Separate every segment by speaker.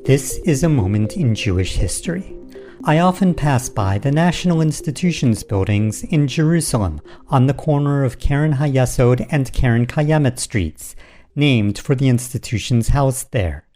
Speaker 1: This is a moment in Jewish history. I often pass by the National Institutions buildings in Jerusalem on the corner of Keren HaYesod and Keren Kayemet streets, named for the institutions housed there.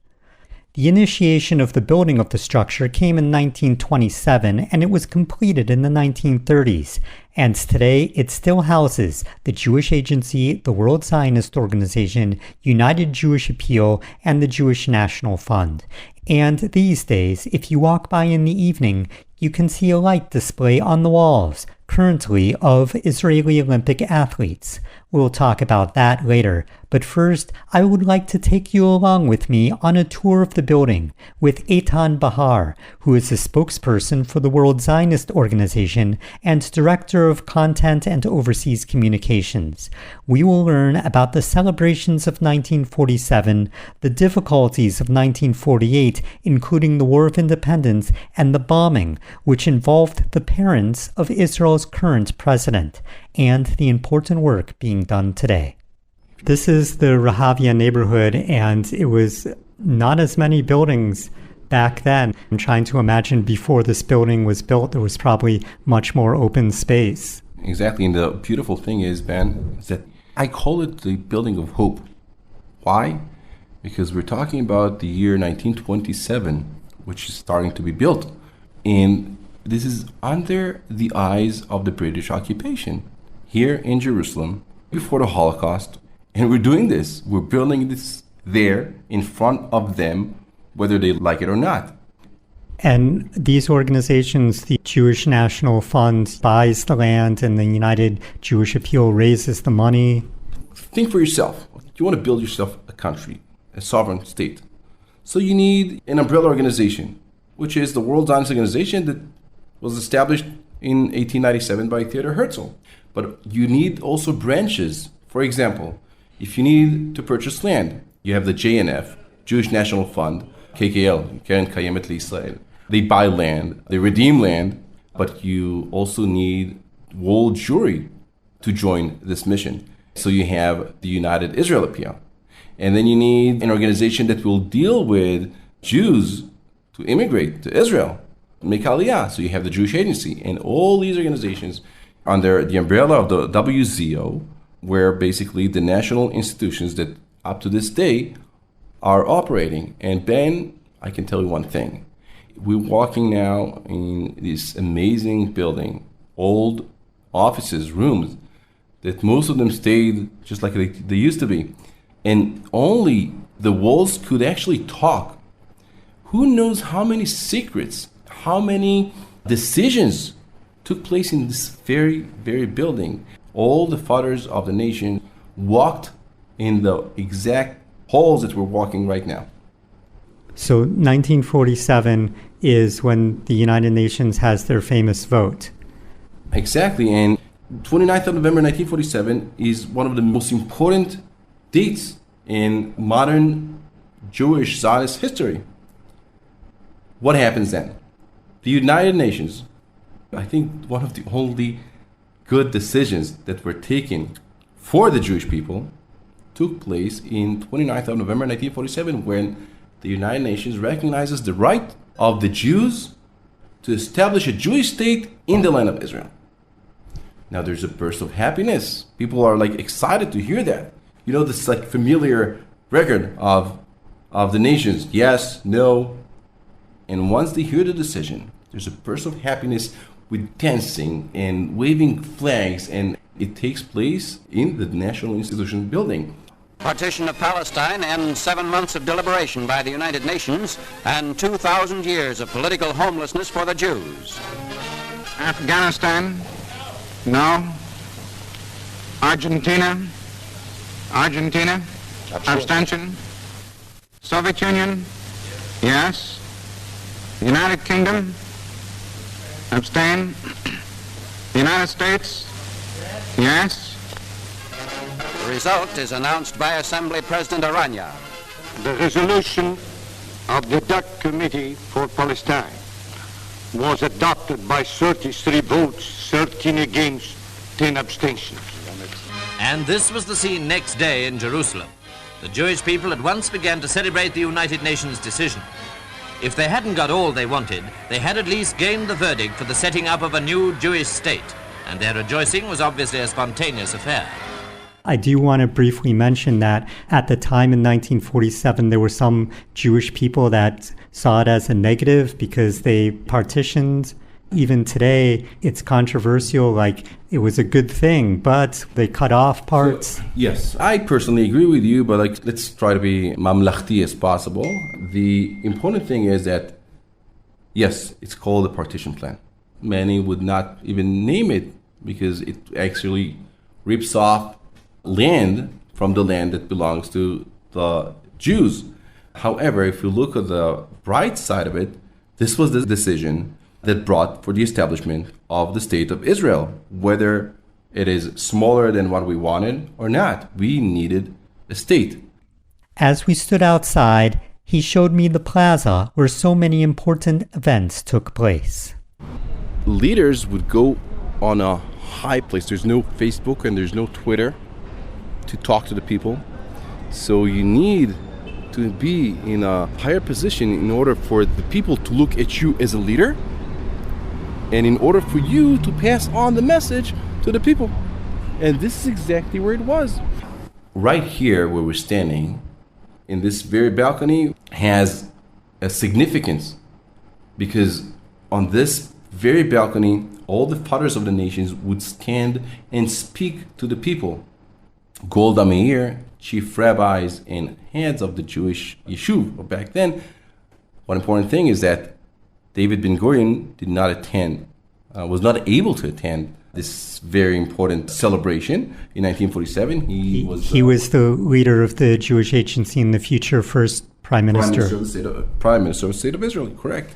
Speaker 1: The initiation of the building of the structure came in 1927 and it was completed in the 1930s, and today it still houses the Jewish agency, the World Zionist Organization, United Jewish Appeal, and the Jewish National Fund. And these days, if you walk by in the evening, you can see a light display on the walls, currently of Israeli Olympic athletes. We'll talk about that later, but first, I would like to take you along with me on a tour of the building with Eitan Behar, who is the spokesperson for the World Zionist Organization and Director of Content and Overseas Communications. We will learn about the celebrations of 1947, the difficulties of 1948, including the War of Independence and the bombing, which involved the parents of Israel's current president, and the important work being done today. This is the Rehavia neighborhood, and it was not as many buildings back then. I'm trying to imagine before this building was built, there was probably much more open space.
Speaker 2: Exactly, and the beautiful thing is, Ben, is that I call it the building of hope. Why? Because we're talking about the year 1927, which is starting to be built. And this is under the eyes of the British occupation here in Jerusalem before the Holocaust. And we're doing this. We're building this there in front of them, whether they like it or not.
Speaker 1: And these organizations, the Jewish National Fund buys the land and the United Jewish Appeal raises the money.
Speaker 2: Think for yourself. You want to build yourself a country, a sovereign state. So you need an umbrella organization, which is the World Zionist Organization that was established in 1897 by Theodor Herzl. But you need also branches. For example, if you need to purchase land, you have the JNF, Jewish National Fund, KKL, Keren Kayemet Israel. They buy land, they redeem land, but you also need world Jewry to join this mission. So you have the United Israel Appeal. And then you need an organization that will deal with Jews to immigrate to Israel, make aliyah. So you have the Jewish Agency. And all these organizations under the umbrella of the WZO, where basically the national institutions that up to this day are operating. And Ben, I can tell you one thing. We're walking now in this amazing building, old offices, rooms, that most of them stayed just like they used to be. And only the walls could actually talk. Who knows how many secrets, how many decisions took place in this very, very building. All the fathers of the nation walked in the exact halls that we're walking right now.
Speaker 1: So 1947 is when the United Nations has their famous vote.
Speaker 2: Exactly, and 29th of November 1947 is one of the most important dates in modern Jewish Zionist history. What happens then? The United Nations, I think one of the only good decisions that were taken for the Jewish people took place in 29th of November 1947 when the United Nations recognizes the right of the Jews to establish a Jewish state in the land of Israel. Now there's a burst of happiness. People are like excited to hear that. You know, this like familiar record of the nations, yes, no. And once they hear the decision, there's a burst of happiness with dancing and waving flags, and it takes place in the National Institutions building.
Speaker 3: Partition of Palestine ends 7 months of deliberation by the United Nations and 2,000 years of political homelessness for the Jews.
Speaker 4: Afghanistan, no. Argentina, abstention. Soviet Union, yes. United Kingdom, abstain. United States, yes.
Speaker 3: The result is announced by Assembly President Aranya.
Speaker 5: The resolution of the DUC Committee for Palestine was adopted by 33 votes, 13 against, 10 abstentions.
Speaker 6: And this was the scene next day in Jerusalem. The Jewish people at once began to celebrate the United Nations decision. If they hadn't got all they wanted, they had at least gained the verdict for the setting up of a new Jewish state, and their rejoicing was obviously a spontaneous affair.
Speaker 1: I do want to briefly mention that at the time in 1947, there were some Jewish people that saw it as a negative because they partitioned. Even today, it's controversial, like it was a good thing, but they cut off parts.
Speaker 2: So, yes, I personally agree with you, but let's try to be mamlachti as possible. The important thing is that, yes, it's called a partition plan. Many would not even name it because it actually rips off land from the land that belongs to the Jews. However, if you look at the bright side of it, this was the decision that brought for the establishment of the state of Israel. Whether it is smaller than what we wanted or not, we needed a state.
Speaker 1: As we stood outside, he showed me the plaza where so many important events took place.
Speaker 2: Leaders would go on a high place. There's no Facebook and there's no Twitter to talk to the people. So you need to be in a higher position in order for the people to look at you as a leader, and in order for you to pass on the message to the people. And this is exactly where it was. Right here where we're standing, in this very balcony, has a significance, because on this very balcony, all the fathers of the nations would stand and speak to the people. Golda Meir, chief rabbis and heads of the Jewish yeshuv back then. One important thing is that David Ben-Gurion did not attend, was not able to attend this very important celebration in 1947. He was
Speaker 1: the leader of the Jewish Agency and the future first Prime Minister.
Speaker 2: Prime Minister of the State of Israel, correct.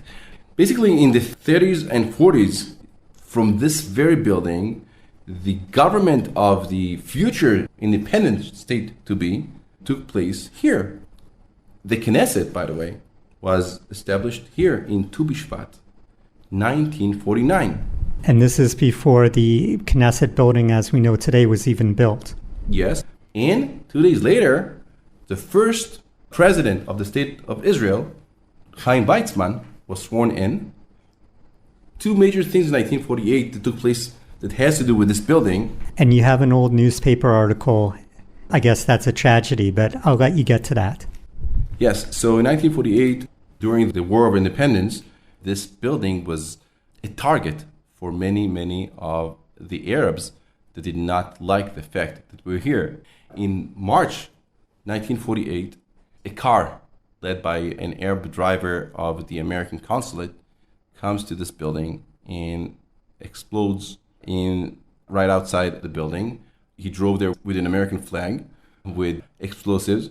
Speaker 2: Basically, in the 30s and 40s, from this very building, the government of the future independent state to be took place here. The Knesset, by the way, was established here in Tu B'Shvat, 1949.
Speaker 1: And this is before the Knesset building as we know today was even built.
Speaker 2: Yes. And 2 days later, the first president of the State of Israel, Chaim Weizmann, was sworn in. Two major things in 1948 that took place that has to do with this building.
Speaker 1: And you have an old newspaper article. I guess that's a tragedy, but I'll let you get to that.
Speaker 2: Yes. So in 1948, during the War of Independence, this building was a target for many of the Arabs that did not like the fact that we're here. In March 1948, a car led by an Arab driver of the American consulate comes to this building and explodes right outside the building. He drove there with an American flag with explosives.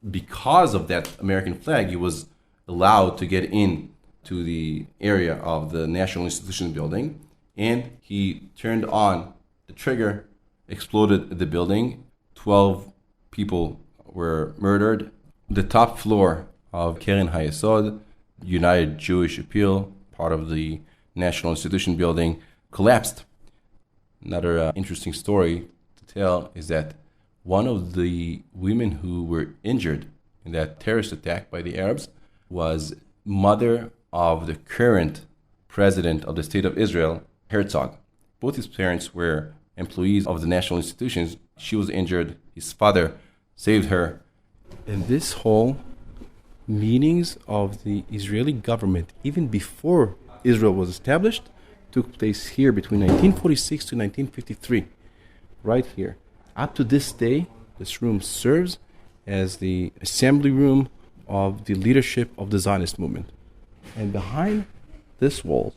Speaker 2: Because of that American flag, he was allowed to get in to the area of the National Institution building, and he turned on the trigger, exploded the building. 12 people were murdered. The top floor of Keren HaYesod, United Jewish Appeal, part of the National Institution building, collapsed. Another interesting story to tell is that one of the women who were injured in that terrorist attack by the Arabs was mother of the current president of the State of Israel, Herzog. Both his parents were employees of the national institutions. She was injured. His father saved her. And this whole meetings of the Israeli government, even before Israel was established, took place here between 1946 to 1953, right here. Up to this day, this room serves as the assembly room of the leadership of the Zionist movement. And behind this wall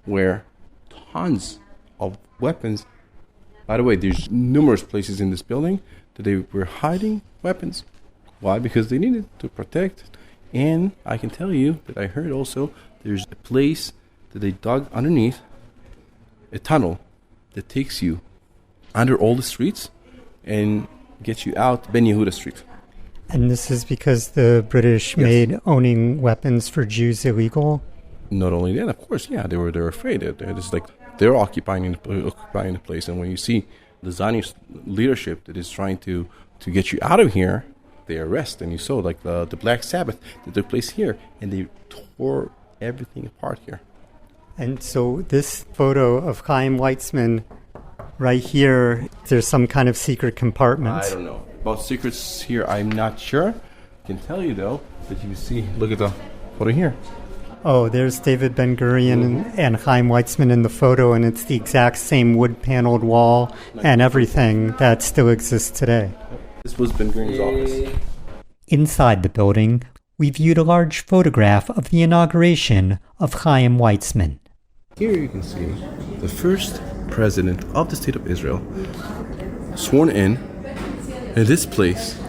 Speaker 2: were tons of weapons. By the way, there's numerous places in this building that they were hiding weapons. Why? Because they needed to protect. And I can tell you that I heard also there's a place that they dug underneath, a tunnel that takes you under all the streets and gets you out Ben Yehuda Street.
Speaker 1: And this is because the British made owning weapons for Jews illegal?
Speaker 2: Not only that, of course, yeah, they were afraid. They're occupying the place. And when you see the Zionist leadership that is trying to get you out of here, their arrest. And you saw like the Black Sabbath that took place here, and they tore everything apart here.
Speaker 1: And so this photo of Chaim Weizmann right here, there's some kind of secret compartment.
Speaker 2: I don't know. About secrets here, I'm not sure. I can tell you, though, that you see, look at the photo here.
Speaker 1: Oh, there's David Ben-Gurion and Chaim Weizmann in the photo, and it's the exact same wood-paneled wall and everything that still exists today.
Speaker 2: This was Ben-Gurion's office.
Speaker 1: Inside the building, we viewed a large photograph of the inauguration of Chaim Weizmann.
Speaker 2: Here you can see the first president of the State of Israel sworn in this place.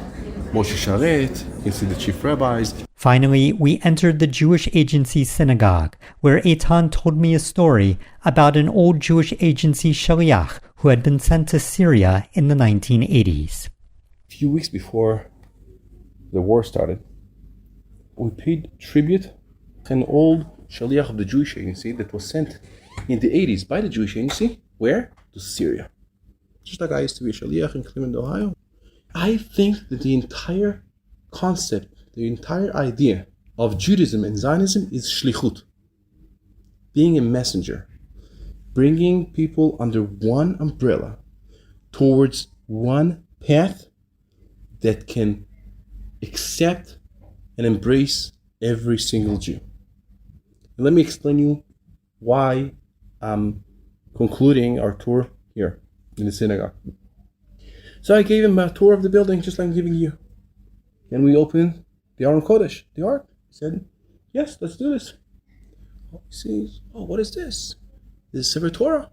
Speaker 2: Moshe Sharet, you can see the chief rabbis.
Speaker 1: Finally, we entered the Jewish Agency synagogue, where Eitan told me a story about an old Jewish Agency shaliach who had been sent to Syria in the 1980s.
Speaker 2: A few weeks before the war started, we paid tribute to an old shaliach of the Jewish Agency that was sent in the 80s by the Jewish Agency. Where? To Syria. Just like I used to be a shaliach in Cleveland, Ohio. I think that the entire concept, the entire idea of Judaism and Zionism is shlichut. Being a messenger. Bringing people under one umbrella towards one path that can accept and embrace every single Jew. And let me explain you why I'm concluding our tour here in the synagogue. So I gave him a tour of the building just like I'm giving you. Then we opened the Aron Kodesh, the Ark. He said, yes, let's do this. He says, oh, what is this? This is Sefer Torah.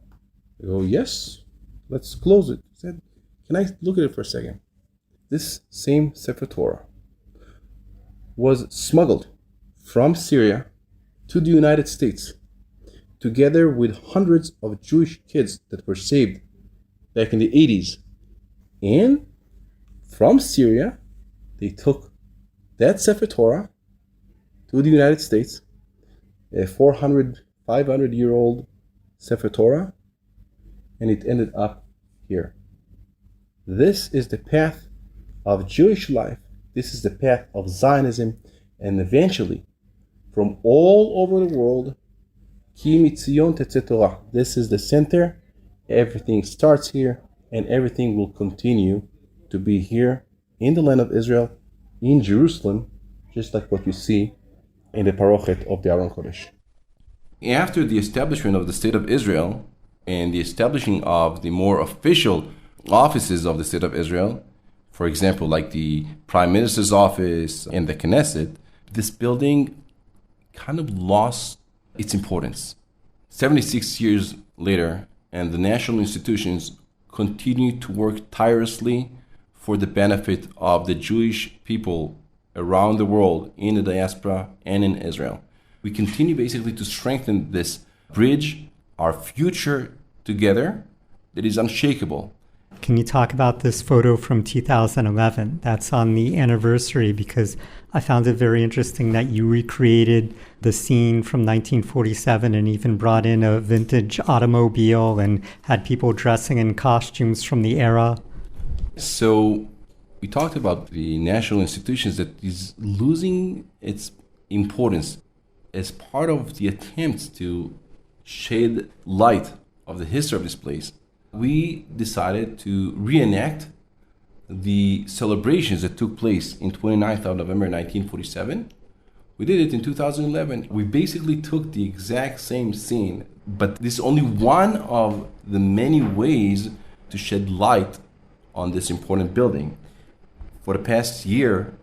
Speaker 2: I go, yes, let's close it. He said, can I look at it for a second? This same Sefer Torah was smuggled from Syria to the United States, together with hundreds of Jewish kids that were saved back in the 80s. And from Syria, they took that Sefer Torah to the United States, a 400, 500-year-old Sefer Torah, and it ended up here. This is the path of Jewish life. This is the path of Zionism, and eventually, from all over the world, Ki mitzion tetzeh Torah. This is the center. Everything starts here, and everything will continue to be here in the land of Israel, in Jerusalem, just like what you see in the parochet of the Aron Kodesh. After the establishment of the State of Israel and the establishing of the more official offices of the State of Israel, for example, like the Prime Minister's office and the Knesset, this building kind of lost its importance. 76 years later, and the national institutions continue to work tirelessly for the benefit of the Jewish people around the world, in the diaspora and in Israel. We continue basically to strengthen this bridge, our future together, that is unshakable.
Speaker 1: Can you talk about this photo from 2011? That's on the anniversary, because I found it very interesting that you recreated the scene from 1947 and even brought in a vintage automobile and had people dressing in costumes from the era.
Speaker 2: So we talked about the national institutions that is losing its importance as part of the attempts to shed light of the history of this place. We decided to reenact the celebrations that took place in 29th of November 1947. We did it in 2011. We basically took the exact same scene, but this is only one of the many ways to shed light on this important building. For the past year,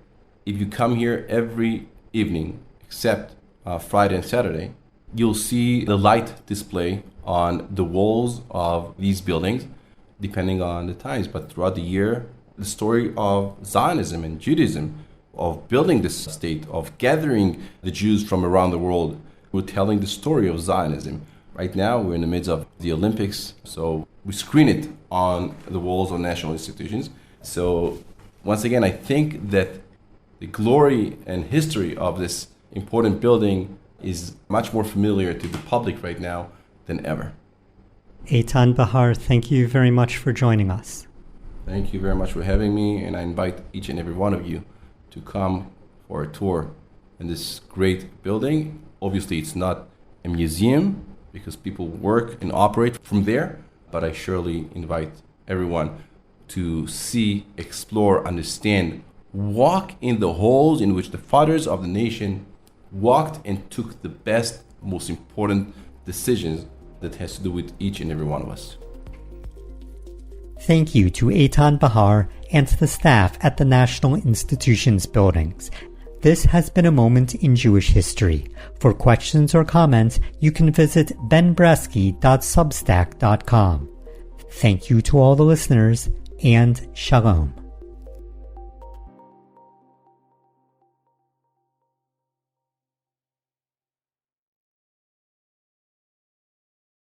Speaker 2: if you come here every evening, except Friday and Saturday, you'll see the light display on the walls of these buildings, depending on the times. But throughout the year, the story of Zionism and Judaism, of building this state, of gathering the Jews from around the world, we're telling the story of Zionism. Right now, we're in the midst of the Olympics, so we screen it on the walls of national institutions. So once again, I think that the glory and history of this important building is much more familiar to the public right now than ever.
Speaker 1: Eitan Behar, thank you very much for joining us.
Speaker 2: Thank you very much for having me, and I invite each and every one of you to come for a tour in this great building. Obviously, it's not a museum because people work and operate from there, but I surely invite everyone to see, explore, understand, walk in the holes in which the fathers of the nation walked and took the best, most important decisions that has to do with each and every one of us.
Speaker 1: Thank you to Eitan Behar and to the staff at the National Institutions buildings. This has been a moment in Jewish history. For questions or comments, you can visit benbresky.substack.com. Thank you to all the listeners, and Shalom.